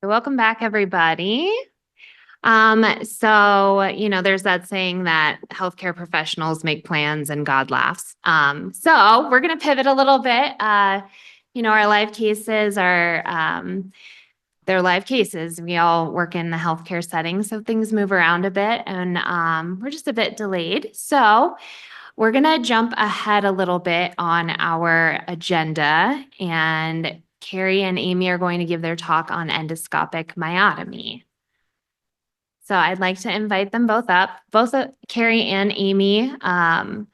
Welcome back, everybody. There's that saying that healthcare professionals make plans and God laughs. So we're going to pivot a little bit. Our live cases are, they're live cases. We all work in the healthcare setting, so things move around a bit and we're just a bit delayed. So we're going to jump ahead a little bit on our agenda, and Carrie and Amy are going to give their talk on endoscopic myotomy. So I'd like to invite them both up. Both Carrie and Amy are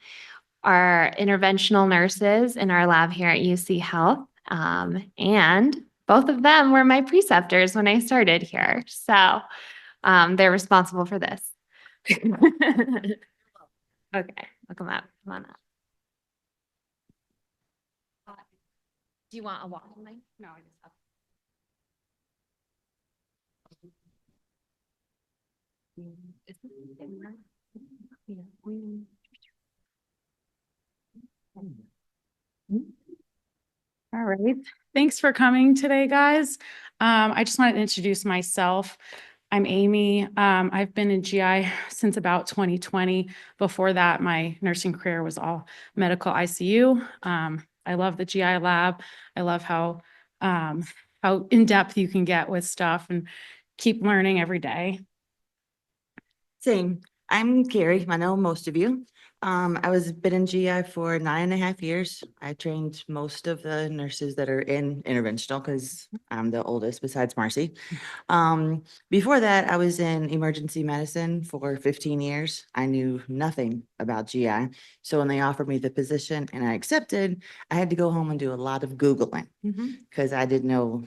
interventional nurses in our lab here at UC Health. And both of them were my preceptors when I started here. So they're responsible for this. Okay, I'll come up. Come on up. Do you want a walking mic? No, I just have. All right. Thanks for coming today, guys. I just wanted to introduce myself. I'm Amy. I've been in GI since about 2020. Before that, my nursing career was all medical ICU. I love the GI lab. I love how in-depth you can get with stuff and keep learning every day. Same. I'm Carrie. I know most of you. Been in GI for 9.5 years. I trained most of the nurses that are in interventional because I'm the oldest besides Marcy. Before that, I was in emergency medicine for 15 years. I knew nothing about GI. So when they offered me the position and I accepted, I had to go home and do a lot of Googling because I didn't know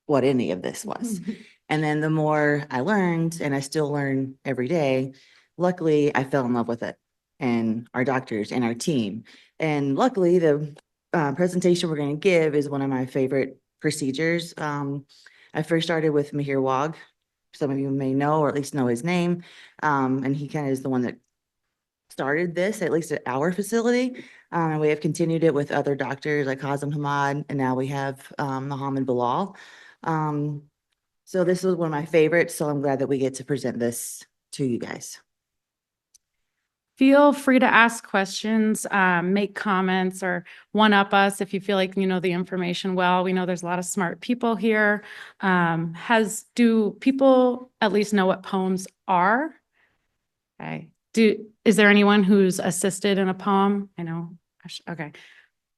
what any of this was. And then the more I learned, and I still learn every day, luckily I fell in love with it and our doctors and our team. And luckily the presentation we're going to give is one of my favorite procedures. I first started with Mihir Wag. Some of you may know, or at least know his name. And he kind of is the one that started this, at least at our facility. And we have continued it with other doctors like Hazem Hamad, and now we have Mohammed Bilal. So this was one of my favorites, so I'm glad that we get to present this to you guys. Feel free to ask questions, make comments, or one-up us if you feel like you know the information well. We know there's a lot of smart people here. Do people at least know what POEMs are? Okay. Is there anyone who's assisted in a poem? I know. Okay.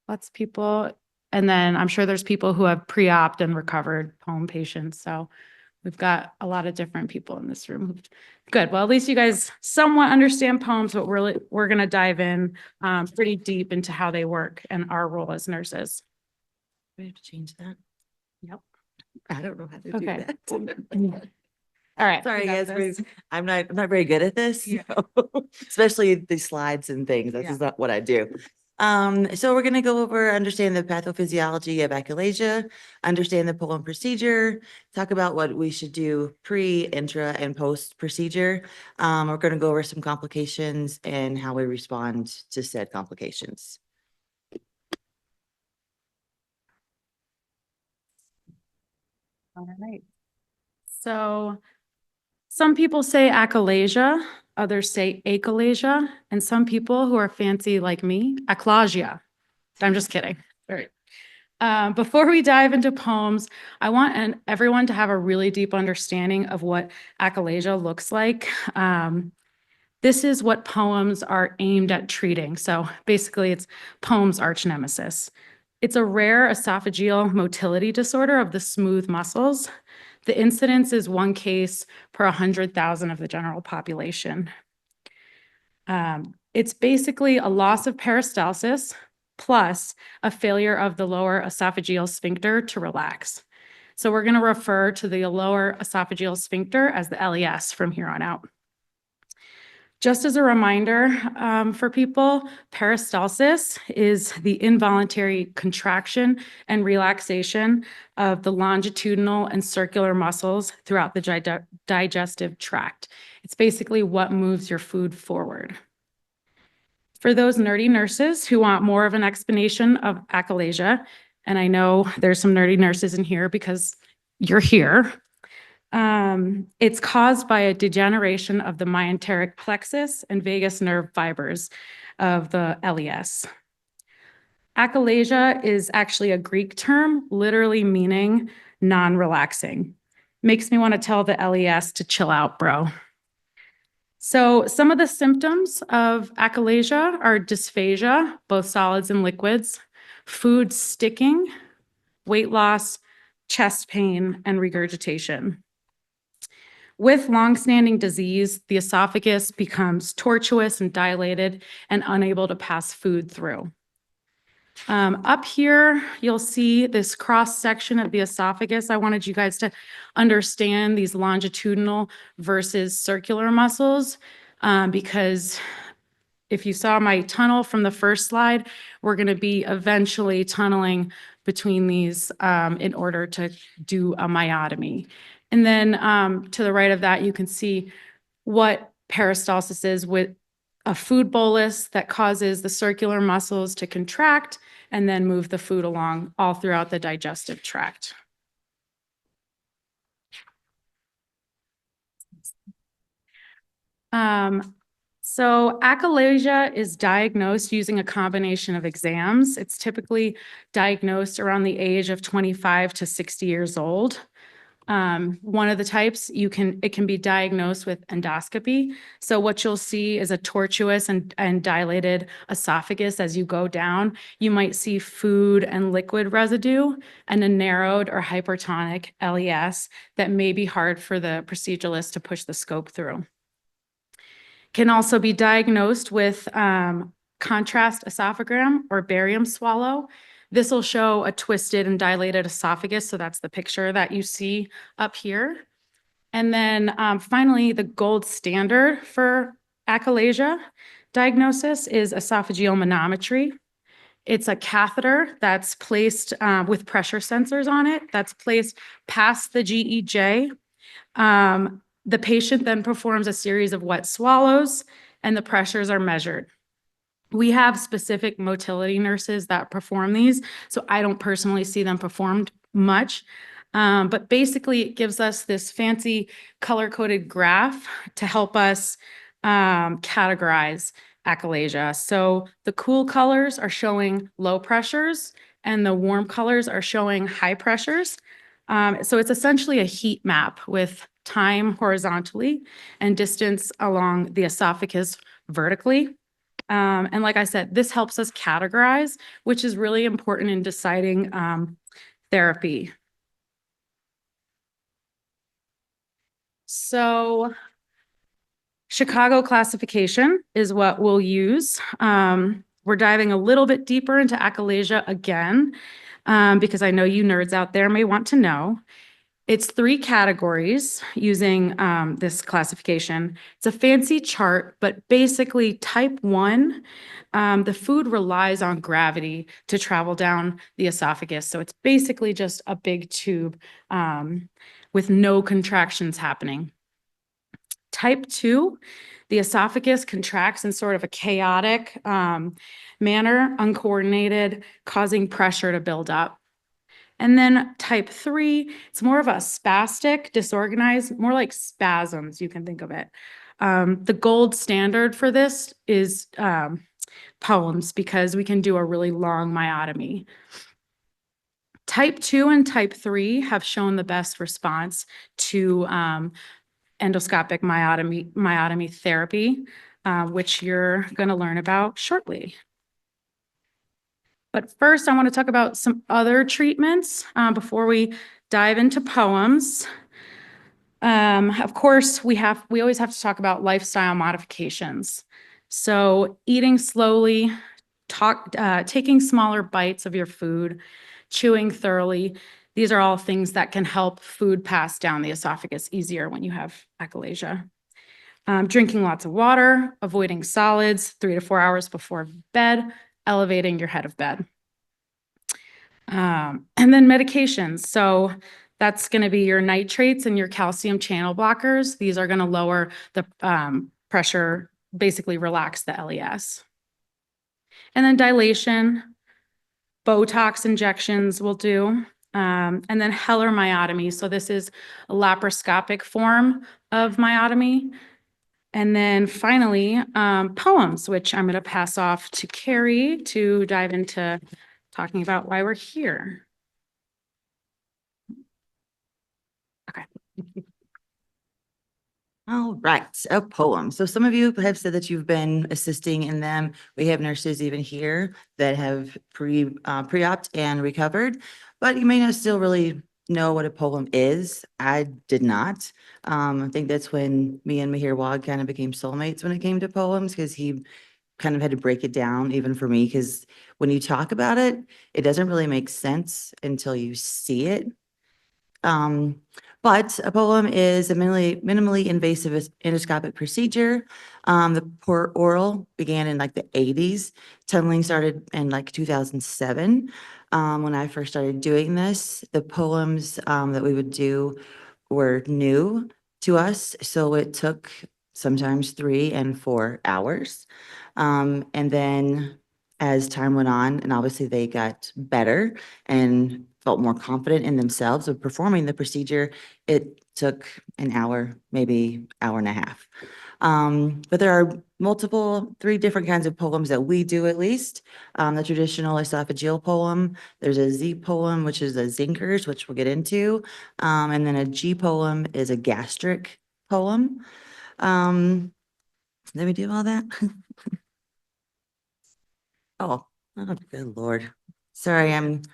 Lots of people. And then I'm sure there's people who have pre-op and recovered POEM patients. So we've got a lot of different people in this room. Good. Well, at least you guys somewhat understand POEMs, but we're going to dive in pretty deep into how they work and our role as nurses. We have to change that. Yep. I don't know how to do that. All right. Sorry, guys. I'm not very good at this, especially the slides and things. That's just not what I do. So we're going to go over, understand the pathophysiology of achalasia, understand the POEM procedure, talk about what we should do pre, intra, and post procedure. We're going to go over some complications and how we respond to said complications. All right. So some people say achalasia, others say achalasia, and some people who are fancy like me, achalasia. I'm just kidding. All right. Before we dive into POEMs, I want everyone to have a really deep understanding of what achalasia looks like. This is what POEMs are aimed at treating. So basically, it's POEMs arch nemesis. It's a rare esophageal motility disorder of the smooth muscles. The incidence is 1 case per 100,000 of the general population. It's basically a loss of peristalsis plus a failure of the lower esophageal sphincter to relax. So we're going to refer to the lower esophageal sphincter as the LES from here on out. Just as a reminder for people, peristalsis is the involuntary contraction and relaxation of the longitudinal and circular muscles throughout the digestive tract. It's basically what moves your food forward. For those nerdy nurses who want more of an explanation of achalasia, and I know there's some nerdy nurses in here because you're here. It's caused by a degeneration of the myenteric plexus and vagus nerve fibers of the LES. Achalasia is actually a Greek term, literally meaning non-relaxing. Makes me want to tell the LES to chill out, bro. So some of the symptoms of achalasia are dysphagia, both solids and liquids, food sticking, weight loss, chest pain, and regurgitation. With longstanding disease, the esophagus becomes tortuous and dilated and unable to pass food through. Up here, you'll see this cross section of the esophagus. I wanted you guys to understand these longitudinal versus circular muscles because if you saw my tunnel from the first slide, we're going to be eventually tunneling between these in order to do a myotomy. And then to the right of that, you can see what peristalsis is with a food bolus that causes the circular muscles to contract and then move the food along all throughout the digestive tract. So achalasia is diagnosed using a combination of exams. It's typically diagnosed around the age of 25 to 60 years old. One of the types it can be diagnosed with endoscopy. So what you'll see is a tortuous and dilated esophagus as you go down. You might see food and liquid residue and a narrowed or hypertonic LES that may be hard for the proceduralist to push the scope through. Can also be diagnosed with contrast esophagram or barium swallow. This will show a twisted and dilated esophagus. So that's the picture that you see up here. And then finally, the gold standard for achalasia diagnosis is esophageal manometry. It's a catheter that's placed with pressure sensors on it that's placed past the GEJ. The patient then performs a series of wet swallows and the pressures are measured. We have specific motility nurses that perform these, so I don't personally see them performed much. But basically, it gives us this fancy color-coded graph to help us categorize achalasia. So the cool colors are showing low pressures, and the warm colors are showing high pressures. So it's essentially a heat map with time horizontally and distance along the esophagus vertically. And like I said, this helps us categorize, which is really important in deciding therapy. So Chicago classification is what we'll use. We're diving a little bit deeper into achalasia again, because I know you nerds out there may want to know. It's 3 categories using this classification. It's a fancy chart, but basically type 1, the food relies on gravity to travel down the esophagus. So it's basically just a big tube with no contractions happening. Type 2, the esophagus contracts in sort of a chaotic manner, uncoordinated, causing pressure to build up. And then type 3, it's more of a spastic, disorganized, more like spasms, you can think of it. The gold standard for this is POEMS because we can do a really long myotomy. Type 2 and type 3 have shown the best response to endoscopic myotomy therapy, which you're going to learn about shortly. But first, I want to talk about some other treatments before we dive into POEMS. Of course, we always have to talk about lifestyle modifications. So eating slowly, taking smaller bites of your food, chewing thoroughly. These are all things that can help food pass down the esophagus easier when you have achalasia. Drinking lots of water, avoiding solids 3 to 4 hours before bed, elevating your head of bed. And then medications. So that's going to be your nitrates and your calcium channel blockers. These are going to lower the pressure, basically relax the LES. And then dilation, Botox injections will do. And then Heller myotomy. So this is a laparoscopic form of myotomy. And then finally, poems, which I'm going to pass off to Carrie to dive into talking about why we're here. Okay. All right, a poem. So some of you have said that you've been assisting in them. We have nurses even here that have pre-opt and recovered, but you may not still really know what a poem is. I did not. I think that's when me and Mahir Wag kind of became soulmates when it came to poems, because he kind of had to break it down even for me, because when you talk about it, it doesn't really make sense until you see it. But a poem is a minimally invasive endoscopic procedure. The oral began in like the 80s. Tunneling started in like 2007. When I first started doing this, the poems that we would do were new to us. So it took sometimes 3 and 4 hours. And then as time went on, and obviously they got better and felt more confident in themselves of performing the procedure, it took an hour, maybe hour and a half. But there are multiple, 3 different kinds of poems that we do at least. The traditional esophageal poem, there's a Z poem, which is a Zinkers, which we'll get into. And then a G poem is a gastric poem. Let me do all that. Oh, good Lord. Sorry,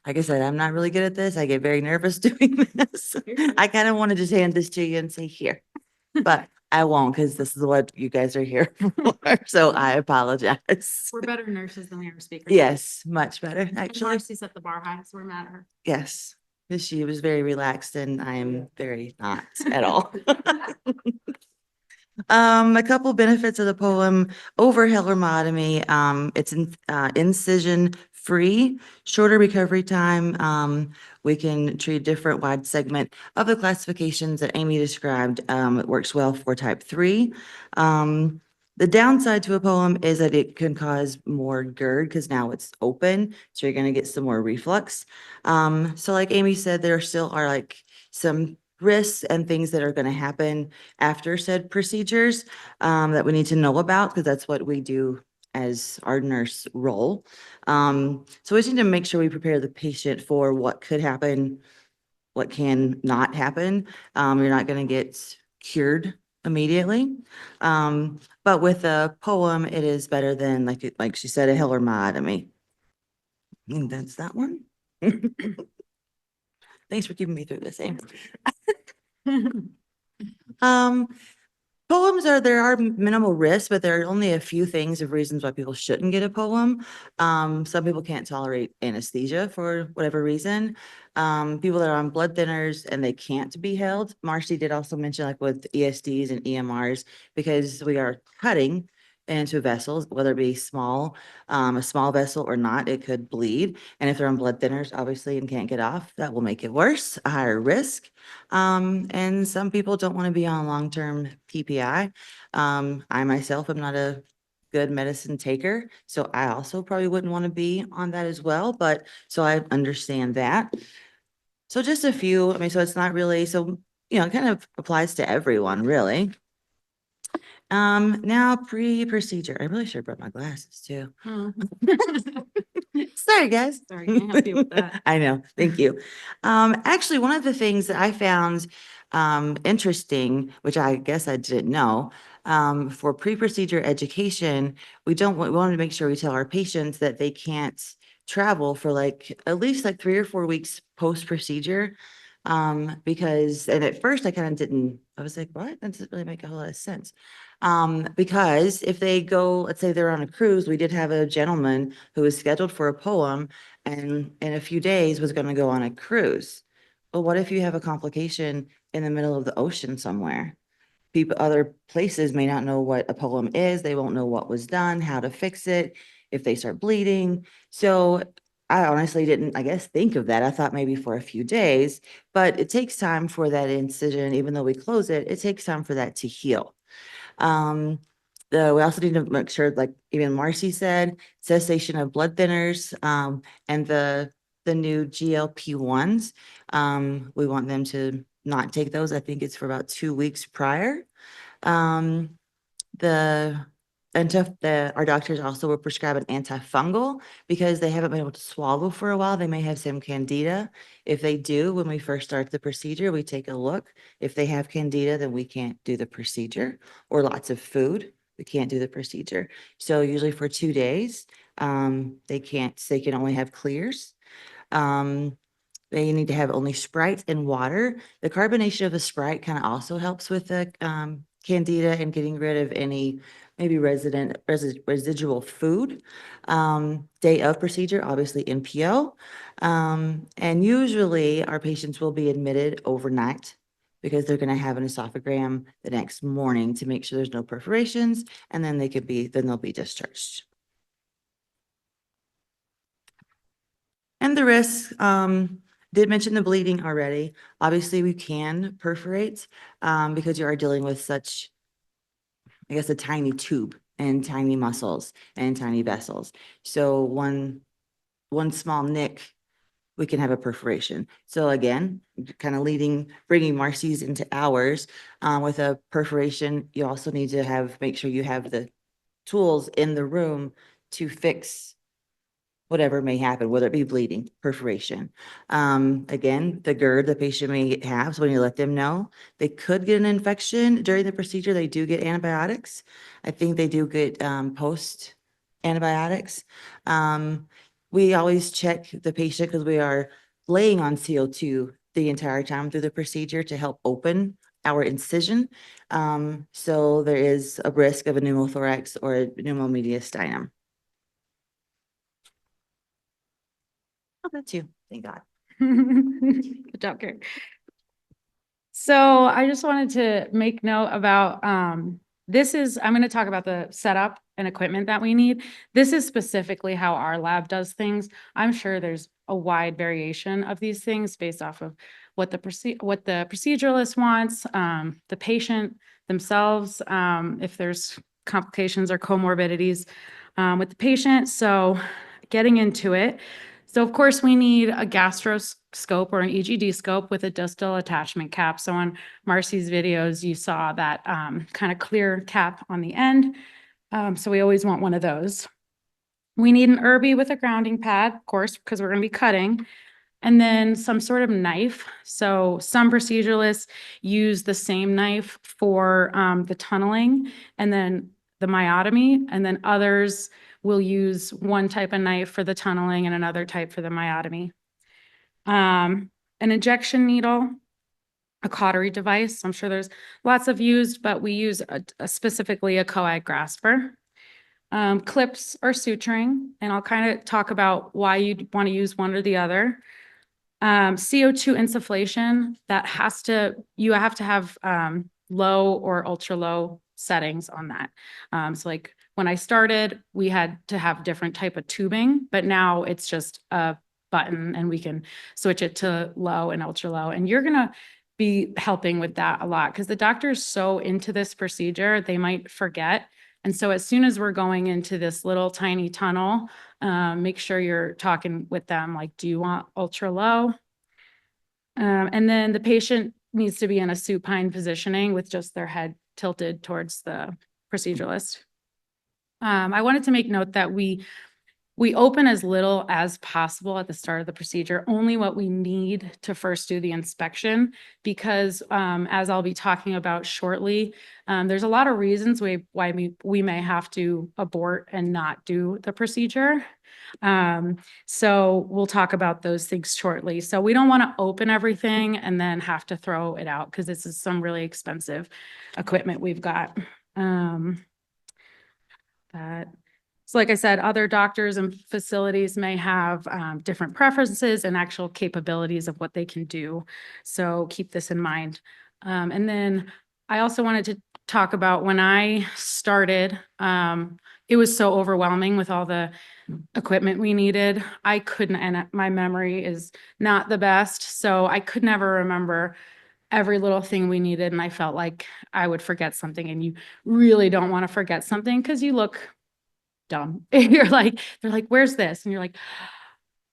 like I said, I'm not really good at this. I get very nervous doing this. I kind of want to just hand this to you and say, here. But I won't, because this is what you guys are here for. So I apologize. We're better nurses than we are speakers. Yes, much better, And actually. Marcy's at the bar high, so we're mad at her. Yes, 'cause she was very relaxed and I am very not at all. A couple benefits of the poem over Hellermotomy. It's incision free, shorter recovery time. We can treat a different wide segment of the classifications that Amy described. It works well for type 3. The downside to a poem is that it can cause more GERD because now it's open, so you're going to get some more reflux. So like Amy said, there still are like some risks and things that are going to happen after said procedures that we need to know about, because that's what we do as our nurse role. So we just need to make sure we prepare the patient for what could happen, what can not happen. You're not going to get cured immediately. But with a poem, it is better than, like she said, a Hillermyotomy. And that's that one. Thanks for keeping me through this, Amy. Poems there are minimal risks, but there are only a few things of reasons why people shouldn't get a poem. Some people can't tolerate anesthesia for whatever reason. People that are on blood thinners and they can't be held. Marcy did also mention like with ESDs and EMRs, because we are cutting into vessels, whether it be a small vessel or not, it could bleed. And if they're on blood thinners, obviously, and can't get off, that will make it worse, a higher risk. And some people don't want to be on long-term PPI. I myself am not a good medicine taker, so I also probably wouldn't want to be on that as well, but so I understand that. So just a few, I mean, so it's not really, so, it kind of applies to everyone, really. Now pre-procedure. I really should have brought my glasses too. Sorry, guys. Sorry, can't help you with that. I know. Thank you. Actually, one of the things that I found interesting, which I guess I didn't know, for pre-procedure education, we wanted to make sure we tell our patients that they can't travel for like at least like 3 or 4 weeks post-procedure. Because, and at first I kind of didn't, I was like, what? That doesn't really make a whole lot of sense. Because if they go, let's say they're on a cruise, we did have a gentleman who was scheduled for a poem and in a few days was going to go on a cruise. Well, what if you have a complication in the middle of the ocean somewhere? Other places may not know what a poem is. They won't know what was done, how to fix it, if they start bleeding. So I honestly didn't, I guess, think of that. I thought maybe for a few days, but it takes time for that incision, even though we close it, it takes time for that to heal. We also need to make sure, like even Marcy said, cessation of blood thinners, and the the new GLP-1s. We want them to not take those. I think it's for about 2 weeks prior. Our doctors also will prescribe an antifungal because they haven't been able to swallow for a while. They may have some candida. If they do, when we first start the procedure, we take a look. If they have candida, then we can't do the procedure, or lots of food, we can't do the procedure. So usually for 2 days, they can only have clears. They need to have only Sprite and water. The carbonation of the Sprite kind of also helps with the candida and getting rid of any maybe residual food. Day of procedure, obviously NPO. And usually our patients will be admitted overnight because they're going to have an esophagram the next morning to make sure there's no perforations, and then they'll be discharged. And the risks, did mention the bleeding already. Obviously, we can perforate because you are dealing with such, I guess, a tiny tube and tiny muscles and tiny vessels. So one small nick, we can have a perforation. So again, kind of bringing Marcy's into ours with a perforation. You also need to make sure you have the tools in the room to fix whatever may happen, whether it be bleeding, perforation. Again, the GERD the patient may have, so when you let them know, they could get an infection during the procedure. They do get antibiotics. I think they do get post antibiotics. We always check the patient because we are laying on CO2 the entire time through the procedure to help open our incision. So there is a risk of a pneumothorax or a pneumomediastinum. Oh, that's you. Thank God. Good job, Karen. So I just wanted to make note about, I'm going to talk about the setup and equipment that we need. This is specifically how our lab does things. I'm sure there's a wide variation of these things based off of what the proceduralist wants, the patient themselves, if there's complications or comorbidities with the patient. So getting into it. So of course we need a gastroscope or an EGD scope with a distal attachment cap. So on Marcy's videos, you saw that kind of clear cap on the end. So we always want one of those. We need an IRB with a grounding pad, of course, because we're going to be cutting. And then some sort of knife. So some proceduralists use the same knife for the tunneling and then the myotomy, and then others will use one type of knife for the tunneling and another type for the myotomy. An injection needle, a cautery device. I'm sure there's lots of used, but we use specifically a coag grasper. Clips or suturing, and I'll kind of talk about why you'd want to use one or the other. CO2 insufflation, you have to have low or ultra low settings on that. So like when I started, we had to have different type of tubing, but now it's just a button and we can switch it to low and ultra low. And you're going to be helping with that a lot because the doctor is so into this procedure, they might forget. And so as soon as we're going into this little tiny tunnel, make sure you're talking with them like, do you want ultra low? And then the patient needs to be in a supine positioning with just their head tilted towards the proceduralist. I wanted to make note that we open as little as possible at the start of the procedure, only what we need to first do the inspection, because as I'll be talking about shortly, there's a lot of reasons why we may have to abort and not do the procedure. So we'll talk about those things shortly. So we don't want to open everything and then have to throw it out because this is some really expensive equipment we've got. So like I said, other doctors and facilities may have different preferences and actual capabilities of what they can do. So keep this in mind. And then I also wanted to talk about when I started, it was so overwhelming with all the equipment we needed. I couldn't, and my memory is not the best. So I could never remember every little thing we needed. And I felt like I would forget something, and you really don't want to forget something because you look dumb. They're like, where's this? And you're like,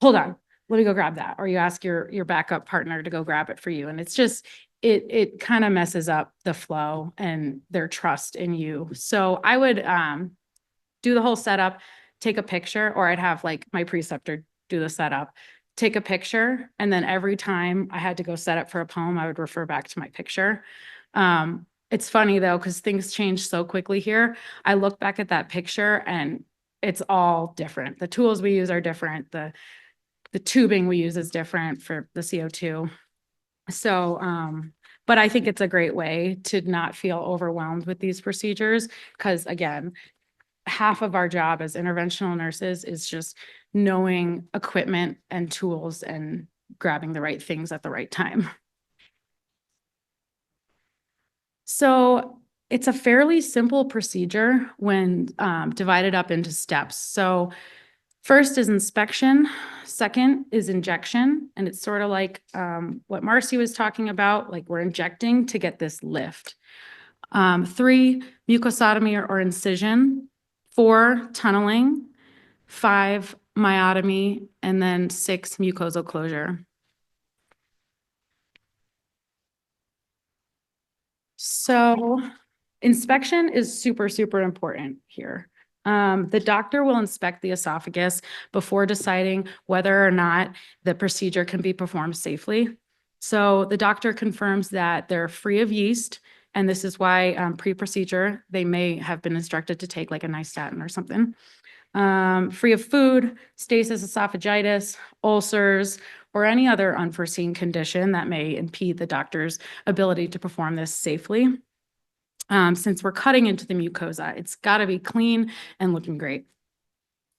hold on, let me go grab that. Or you ask your backup partner to go grab it for you. And it's just, it kind of messes up the flow and their trust in you. So I would do the whole setup, take a picture, or I'd have like my preceptor do the setup, take a picture, and then every time I had to go set up for a poem, I would refer back to my picture. It's funny though, because things change so quickly here. I look back at that picture and it's all different. The tools we use are different. The tubing we use is different for the CO2. So, but I think it's a great way to not feel overwhelmed with these procedures, because again, half of our job as interventional nurses is just knowing equipment and tools and grabbing the right things at the right time. So it's a fairly simple procedure when divided up into steps. So first is inspection, second is injection, and it's sort of like what Marcy was talking about, like we're injecting to get this lift. 3, mucosotomy or incision, 4, tunneling, 5, myotomy, and then 6, mucosal closure. So inspection is super, super important here. The doctor will inspect the esophagus before deciding whether or not the procedure can be performed safely. So the doctor confirms that they're free of yeast, and this is why pre-procedure, they may have been instructed to take like a nystatin or something. Free of food, stasis esophagitis, ulcers, or any other unforeseen condition that may impede the doctor's ability to perform this safely. Since we're cutting into the mucosa, it's got to be clean and looking great.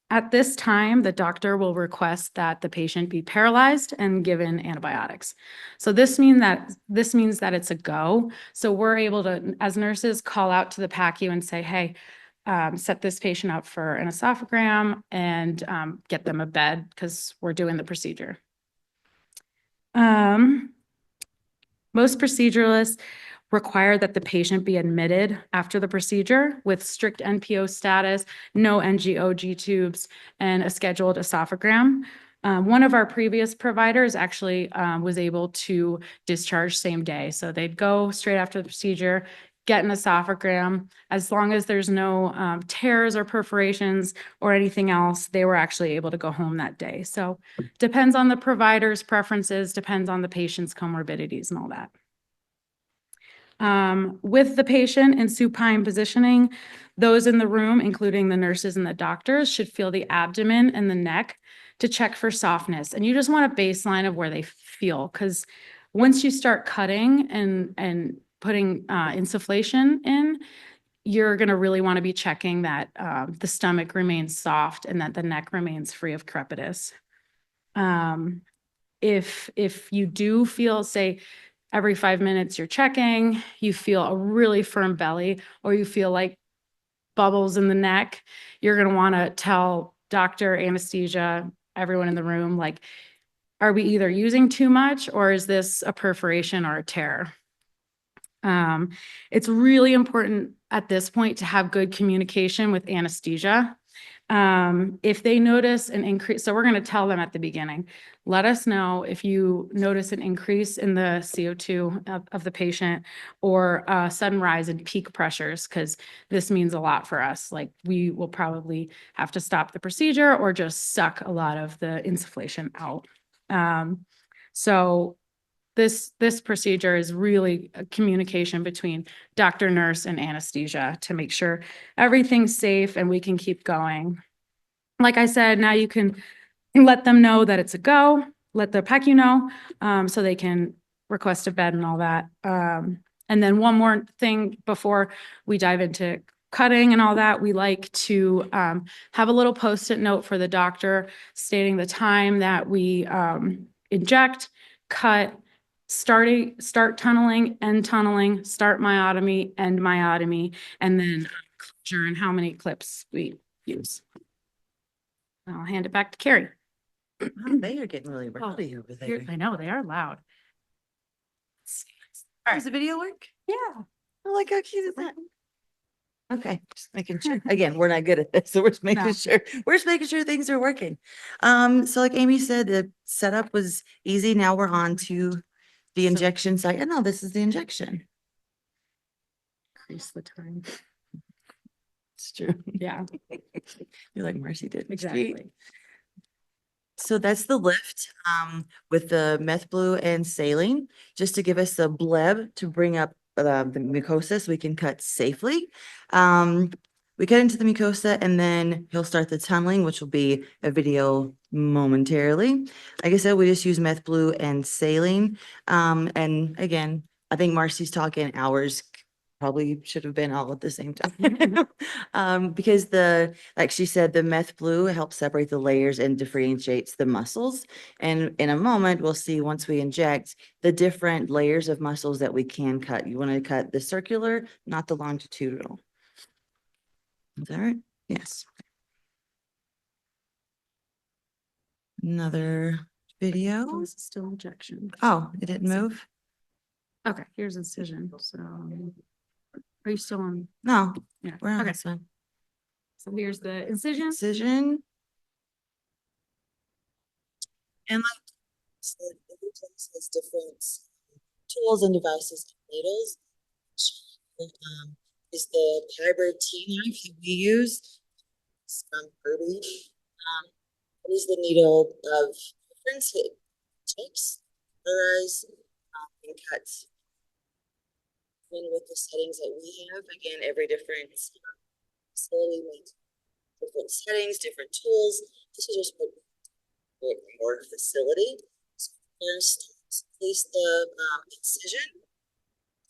At this time, the doctor will request that the patient be paralyzed and given antibiotics. So this means that it's a go. So we're able to, as nurses, call out to the PACU and say, hey, set this patient up for an esophagram and get them a bed because we're doing the procedure. Most proceduralists require that the patient be admitted after the procedure with strict NPO status, no NG-OG tubes, and a scheduled esophagram. One of our previous providers actually was able to discharge same day. So they'd go straight after the procedure, get an esophagram. As long as there's no tears or perforations or anything else, they were actually able to go home that day. So depends on the provider's preferences, depends on the patient's comorbidities and all that. With the patient in supine positioning, those in the room, including the nurses and the doctors, should feel the abdomen and the neck to check for softness. And you just want a baseline of where they feel, because once you start cutting and putting insufflation in, you're going to really want to be checking that the stomach remains soft and that the neck remains free of crepitus. If you do feel, say, every 5 minutes you're checking, you feel a really firm belly, or you feel like bubbles in the neck, you're going to want to tell doctor, anesthesia, everyone in the room, like, are we either using too much or is this a perforation or a tear? It's really important at this point to have good communication with anesthesia. If they notice an increase, so we're going to tell them at the beginning, let us know if you notice an increase in the CO2 of the patient or a sudden rise in peak pressures, because this means a lot for us. Like, we will probably have to stop the procedure or just suck a lot of the insufflation out. So this procedure is really a communication between doctor, nurse, and anesthesia to make sure everything's safe and we can keep going. Like I said, now you can let them know that it's a go, let the PACU know, so they can request a bed and all that. And then one more thing before we dive into cutting and all that, we like to have a little Post-it note for the doctor stating the time that we inject, cut, start tunneling, end tunneling, start myotomy, end myotomy, and then closure and how many clips we use. I'll hand it back to Carrie. Wow, they are getting really rowdy over there. I know, they are loud. Does the video work? Yeah. I like how cute is that? Okay, just making sure. Again, we're not good at this, so we're just No. making sure things are working. So like Amy said, the setup was easy. Now we're on to the injection site. Oh, no, this is the injection. Increase the time. It's true. Yeah, You're like Marcy did. Sweet. exactly. So that's the lift with the meth blue and saline, just to give us a bleb to bring up the mucosa so we can cut safely. We cut into the mucosa and then he'll start the tunneling, which will be a video momentarily. Like I said, we just use meth blue and saline. And again, I think Marcy's talking hours probably should have been all at the same time. Because like she said, the meth blue helps separate the layers and differentiates the muscles. And in a moment, we'll see once we inject the different layers of muscles that we can cut. You want to cut the circular, not the longitudinal. Is that right? Yes. Another video. Oh, this is still injection. Oh, it didn't move? Okay, here's incision. So are you still on? No, Yeah. we're on Okay, this one. so here's the incision. Incision. And like I said, every place has different tools and devices and needles. Is the hybrid T knife that we use. It's from Kirby. It is the needle of preference. It takes, whereas and cuts. And with the settings that we have, again, every different facility makes different settings, different tools. This is just more facility. So first, place the incision.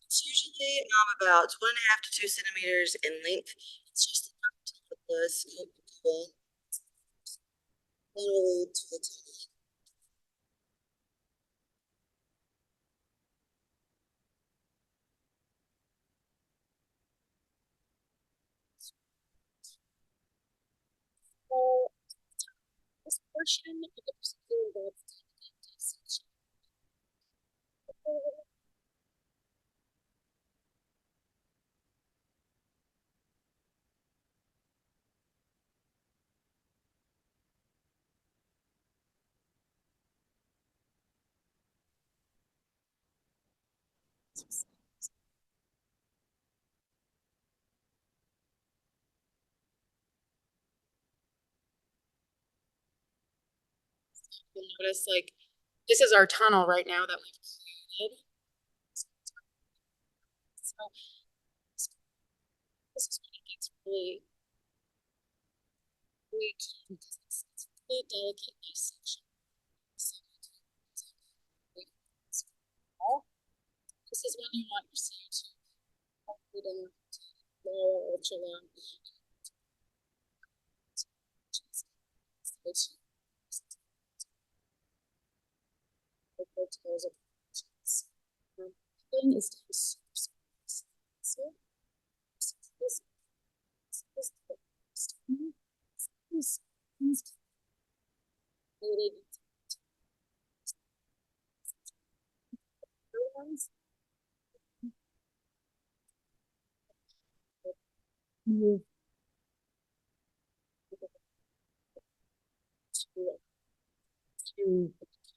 It's usually about 1.5 to 2 centimeters in length. It's just enough to let the scope go in. Manually to the tummy. So this portion of the procedure involves dissection. You'll notice like this is our tunnel right now that we've created. So this is when it gets really, really key because it's really delicate dissection. This is when you want your CO2 down to low, ultra low. Thing is to use so this really move to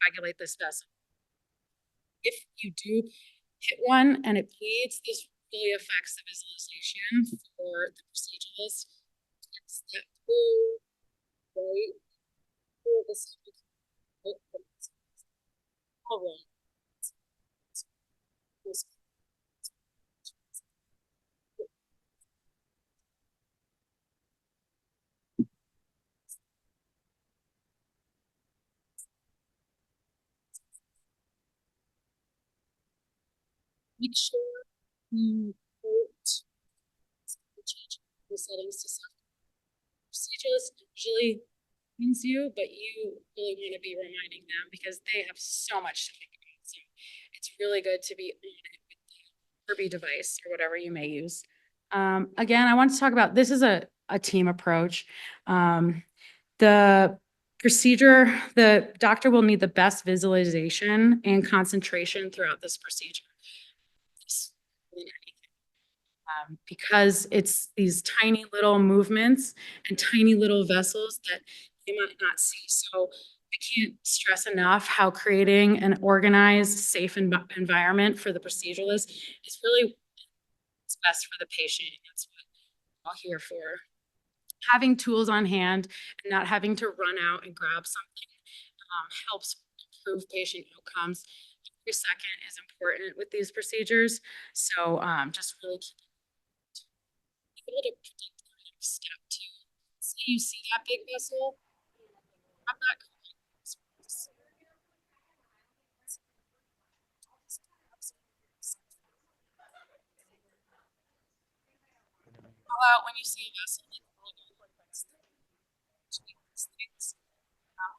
coagulate this vessel. If you do hit one and it bleeds, this really affects the visualization for the proceduralist. It's that blue, right? Blue of the stomach, all right. Make sure you change the settings to self. Proceduralist usually means you, but you really want to be reminding them because they have so much to think about. So it's really good to be on it with the Kirby device or whatever you may use. Again, I want to talk about, this is a team approach. The procedure, the doctor will need the best visualization and concentration throughout this procedure. because it's these tiny little movements and tiny little vessels that you might not see. So I can't stress enough how creating an organized, safe environment for the proceduralist is really what's best for the patient. That's what I'm all here for. Having tools on hand and not having to run out and grab something helps improve patient outcomes. Every second is important with these procedures. So just really keep able to predict the next step too. So you see that big vessel, grab that. Call out when you see a vessel.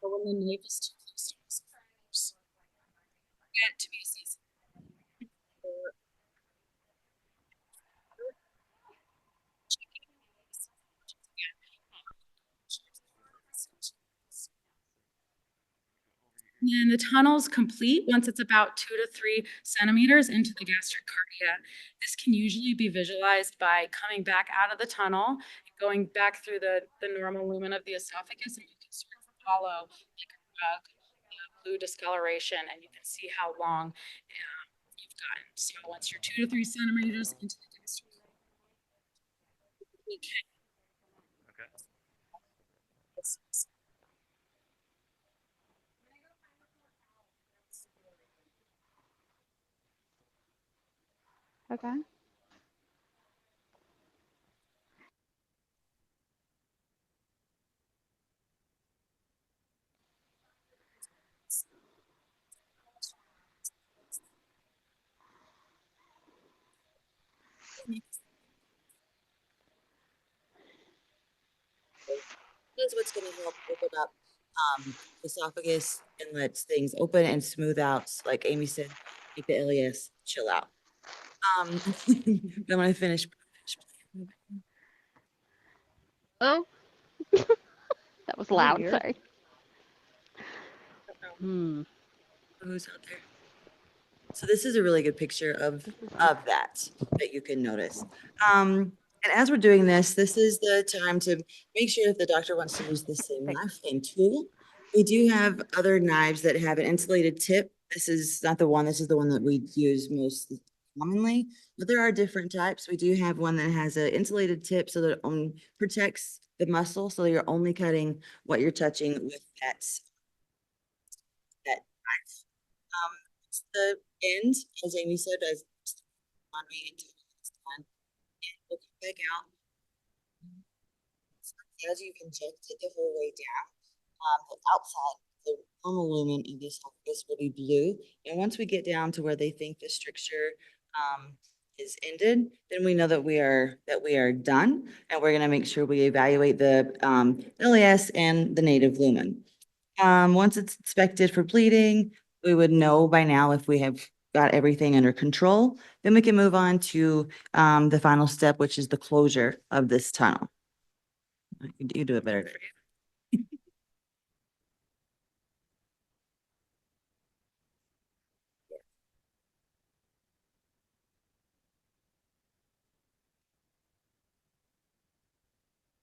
But when the knife is too close to us, get to be a season. And the tunnel's complete once it's about 2 to 3 centimeters into the gastric cardia. This can usually be visualized by coming back out of the tunnel, going back through the normal lumen of the esophagus, and you can sort of follow like a rug, blue discoloration, and you can see how long you've gotten. So once you're 2 to 3 centimeters into the gastric, we can. Okay. Is what's going to help open up esophagus and lets things open and smooth out. Like Amy said, make the LES chill out. I'm going to finish. Oh, that was loud. weird. Sorry. Hmm. Who's out there? So this is a really good picture of that you can notice. And as we're doing this, this is the time to make sure if the doctor wants to use the same knife and tool. We do have other knives that have an insulated tip. This is not the one, this is the one that we use most commonly, but there are different types. We do have one that has an insulated tip so that it only protects the muscle. So you're only cutting what you're touching with that knife. It's the end, as Amy said, as on me until it's done. And we'll come back out. As you've injected the whole way down, the outside, the normal lumen of the esophagus will be blue. And once we get down to where they think the stricture is ended, then we know that we are done, and we're going to make sure we evaluate the LES and the native lumen. Once it's inspected for bleeding, we would know by now if we have got everything under control. Then we can move on to the final step, which is the closure of this tunnel. You do it better.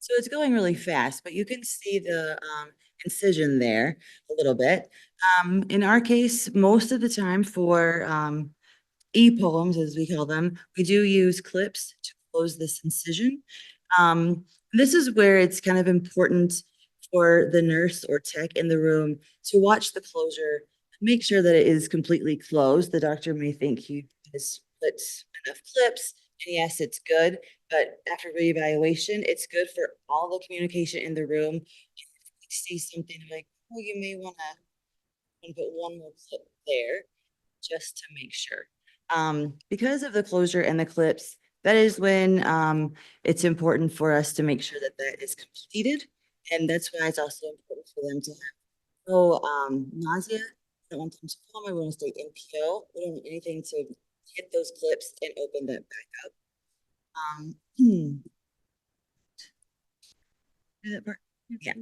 So it's going really fast, but you can see the incision there a little bit. In our case, most of the time for E-poems, as we call them, we do use clips to close this incision. This is where it's kind of important for the nurse or tech in the room to watch the closure, make sure that it is completely closed. The doctor may think he has put enough clips, and yes, it's good, but after reevaluation, it's good for all the communication in the room. If you see something like, oh, you may want to put one more clip there just to make sure. Because of the closure and the clips, that is when it's important for us to make sure that that is completed. And that's why it's also important for them to have no nausea. We don't want them to coma. We want to stay NPO. We don't want anything to hit those clips and open that back up. That part? Yeah.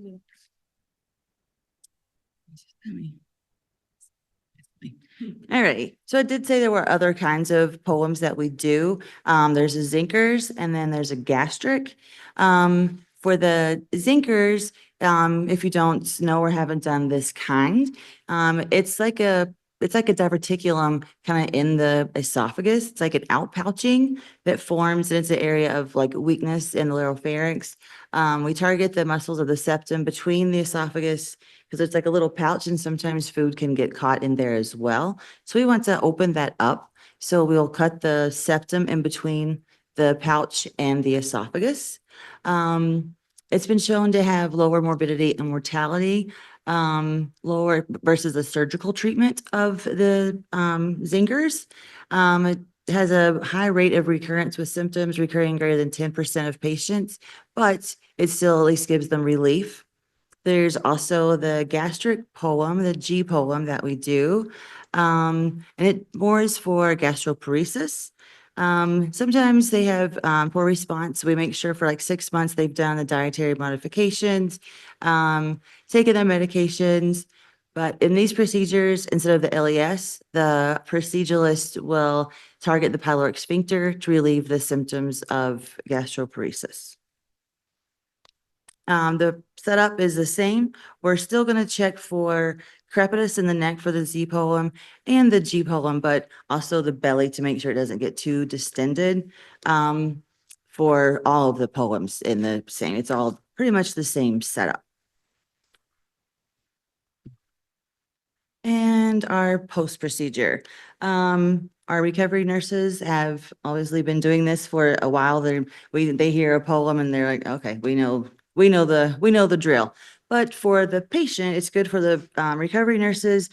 All right. So I did say there were other kinds of poems that we do. There's a zinkers and then there's a gastric. For the zinkers, if you don't know or haven't done this kind, it's like a diverticulum kind of in the esophagus. It's like an outpouching that forms, and it's an area of like weakness in the laryngopharynx. We target the muscles of the septum between the esophagus because it's like a little pouch, and sometimes food can get caught in there as well. So we want to open that up. So we'll cut the septum in between the pouch and the esophagus. It's been shown to have lower morbidity and mortality, lower versus the surgical treatment of the zingers. It has a high rate of recurrence with symptoms recurring greater than 10% of patients, but it still at least gives them relief. There's also the gastric poem, the G poem that we do. And it more is for gastroparesis. Sometimes they have poor response. We make sure for like 6 months they've done the dietary modifications, taken their medications. But in these procedures, instead of the LES, the proceduralist will target the pyloric sphincter to relieve the symptoms of gastroparesis. The setup is the same. We're still going to check for crepitus in the neck for the Z poem and the G poem, but also the belly to make sure it doesn't get too distended. For all of the poems in the same, it's all pretty much the same setup. And our post procedure. Our recovery nurses have obviously been doing this for a while. They hear a poem and they're like, okay, we know the drill. But for the patient, it's good for the recovery nurses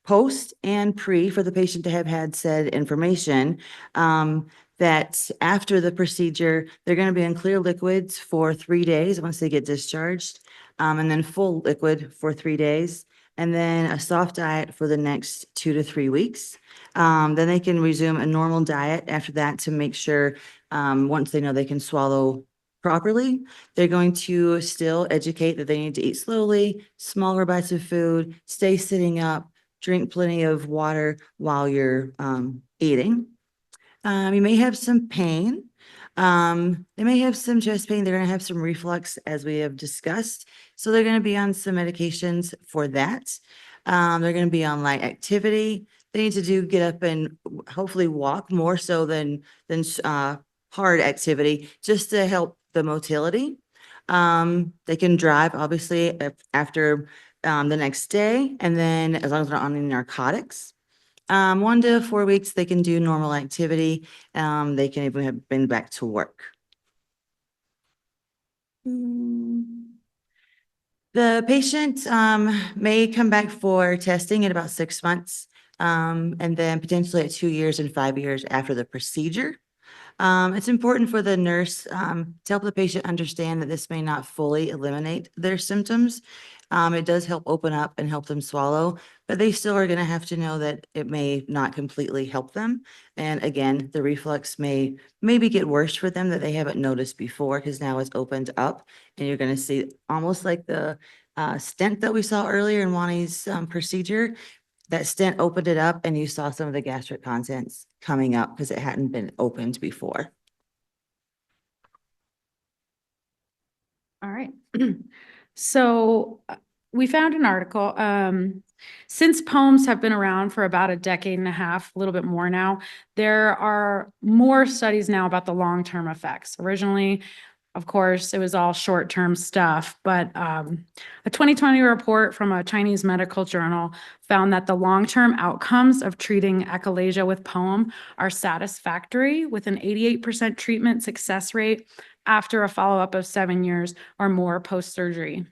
post and pre for the patient to have had said information, that after the procedure, they're going to be in clear liquids for 3 days once they get discharged, and then full liquid for 3 days, and then a soft diet for the next 2 to 3 weeks. Then they can resume a normal diet after that to make sure, once they know they can swallow properly, they're going to still educate that they need to eat slowly, smaller bites of food, stay sitting up, drink plenty of water while you're eating. You may have some pain. They may have some chest pain. They're going to have some reflux, as we have discussed. So they're going to be on some medications for that. They're going to be on light activity. They need to get up and hopefully walk more so than hard activity, just to help the motility. They can drive, obviously, after the next day, and then as long as they're on any narcotics. 1 to 4 weeks, they can do normal activity. They can even have been back to work. The patient may come back for testing in about 6 months, and then potentially at 2 years and 5 years after the procedure. It's important for the nurse to help the patient understand that this may not fully eliminate their symptoms. It does help open up and help them swallow, but they still are going to have to know that it may not completely help them. And again, the reflux may maybe get worse for them that they haven't noticed before, because now it's opened up, and you're going to see almost like the stent that we saw earlier in Wani's procedure. That stent opened it up, and you saw some of the gastric contents coming up because it hadn't been opened before. All right. So we found an article. Since poems have been around for about a decade and a half, a little bit more now, there are more studies now about the long-term effects. Originally, of course, it was all short-term stuff, but a 2020 report from a Chinese medical journal found that the long-term outcomes of treating achalasia with poem are satisfactory, with an 88% treatment success rate after a follow-up of 7 years or more post-surgery.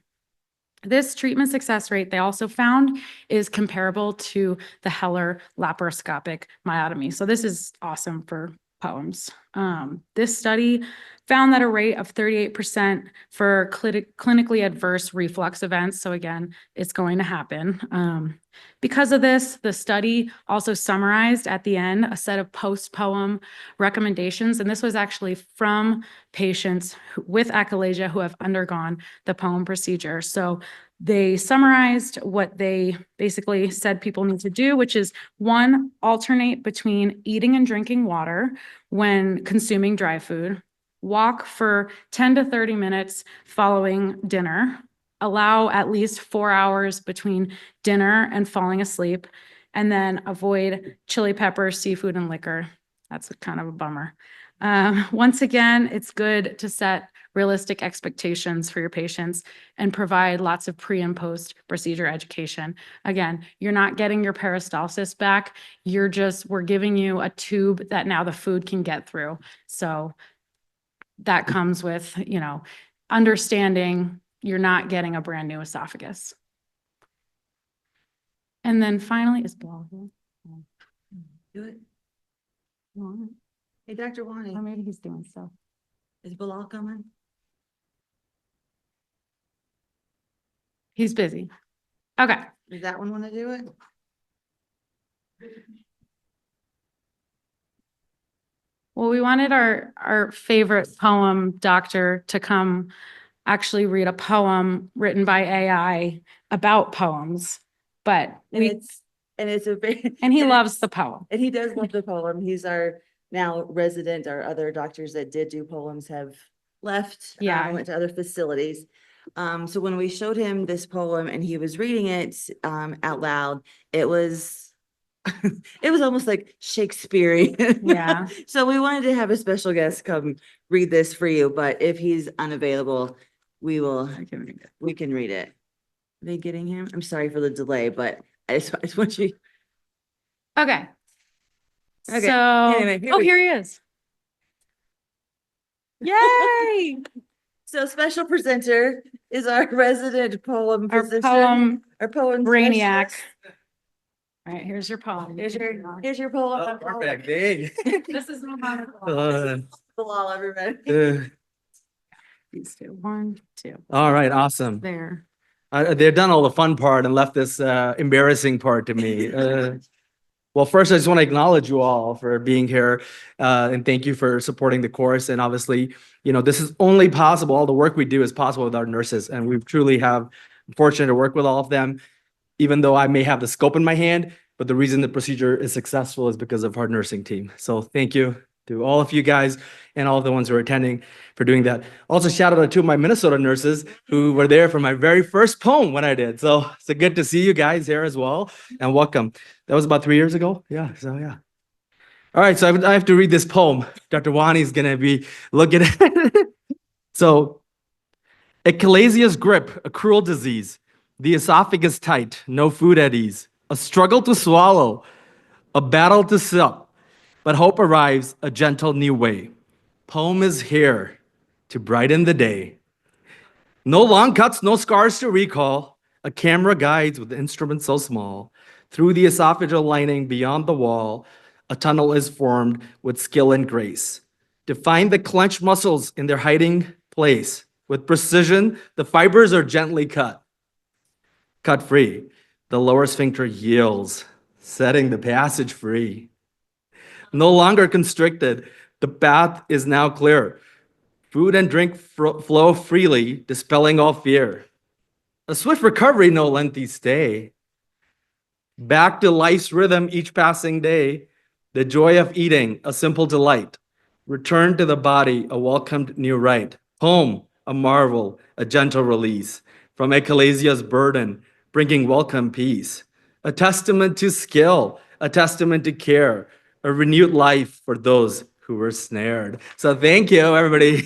This treatment success rate, they also found, is comparable to the Heller laparoscopic myotomy. So this is awesome for poems. This study found that a rate of 38% for clinically adverse reflux events. So again, it's going to happen. Because of this, the study also summarized at the end a set of post-poem recommendations. And this was actually from patients with achalasia who have undergone the poem procedure. So They summarized what they basically said people need to do, which is 1, alternate between eating and drinking water when consuming dry food, walk for 10 to 30 minutes following dinner, allow at least 4 hours between dinner and falling asleep, and then avoid chili peppers, seafood, and liquor. That's kind of a bummer. Once again, it's good to set realistic expectations for your patients and provide lots of pre and post procedure education. Again, you're not getting your peristalsis back. We're giving you a tube that now the food can get through. So that comes with, understanding you're not getting a brand new esophagus. And then finally is Bilal here? Do it. No, Hey, Dr. Wani, or maybe he's doing stuff. is Bilal coming? He's busy. Okay. Does that one want to do it? Well, we wanted our favorite poem doctor to come actually read a poem written by AI about poems, but And it's a very. and he and loves it's- the poem. And he does love the poem. He's our now resident. Our other doctors that did do poems have left. Yeah. Went to other facilities. So when we showed him this poem and he was reading it out loud, it was it was almost like Shakespearean. Yeah. So we wanted to have a special guest come read this for you, but if he's unavailable, we can read it. Are they getting him? I'm sorry for the delay, but I just want you. Okay. Okay, So, anyway, here oh, we- here he is. Yay! So special presenter is our resident poem Our physician. poem Our poem brainiac. specialist. All right, here's your poem. Here's your poem. Oh, perfect. Hey. This is Muhammad. Bilal, everybody. These two. 1, 2. All right, awesome. There. They've done all the fun part and left this embarrassing part to me. Well, first, I just want to acknowledge you all for being here and thank you for supporting the course. And obviously, this is only possible. All the work we do is possible with our nurses, and we truly have fortunate to work with all of them, even though I may have the scope in my hand. But the reason the procedure is successful is because of our nursing team. So thank you to all of you guys and all of the ones who are attending for doing that. Also, shout out to 2 of my Minnesota nurses who were there for my very first poem when I did. So it's good to see you guys here as well, and welcome. That was about 3 years ago. Yeah, so yeah. All right, so I have to read this poem. Dr. Wani is gonna be looking at it. So, echinaceia's grip, a cruel disease. The esophagus tight, no food at ease. A struggle to swallow, a battle to sup. But hope arrives a gentle new way. Poem is here to brighten the day. No long cuts, no scars to recall. A camera guides with instruments so small. Through the esophageal lining beyond the wall, a tunnel is formed with skill and grace. To find the clenched muscles in their hiding place. With precision, the fibers are gently cut. Cut free, the lower sphincter yields, setting the passage free. No longer constricted, the path is now clear. Food and drink flow freely, dispelling all fear. A swift recovery, no lengthy stay. Back to life's rhythm each passing day. The joy of eating, a simple delight. Return to the body, a welcomed new right. Home, a marvel, a gentle release. From echinaceia's burden, bringing welcome peace. A testament to skill, a testament to care. A renewed life for those who were snared. So thank you, everybody.